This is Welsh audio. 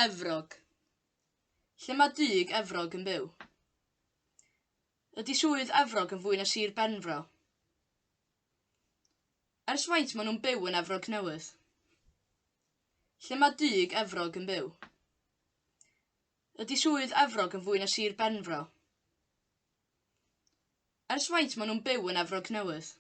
Efrog. Lle mae dug Efrog yn byw? Ydy swydd Efrog yn fwy na Sir Benfro? Ers faint maen nhw'n byw yn Efrog Newydd? Lle mae dug Efrog yn byw? Ydy swydd Efrog yn fwy na Sir Benfro? Ers faint maen nhw'n byw yn Efrog Newydd?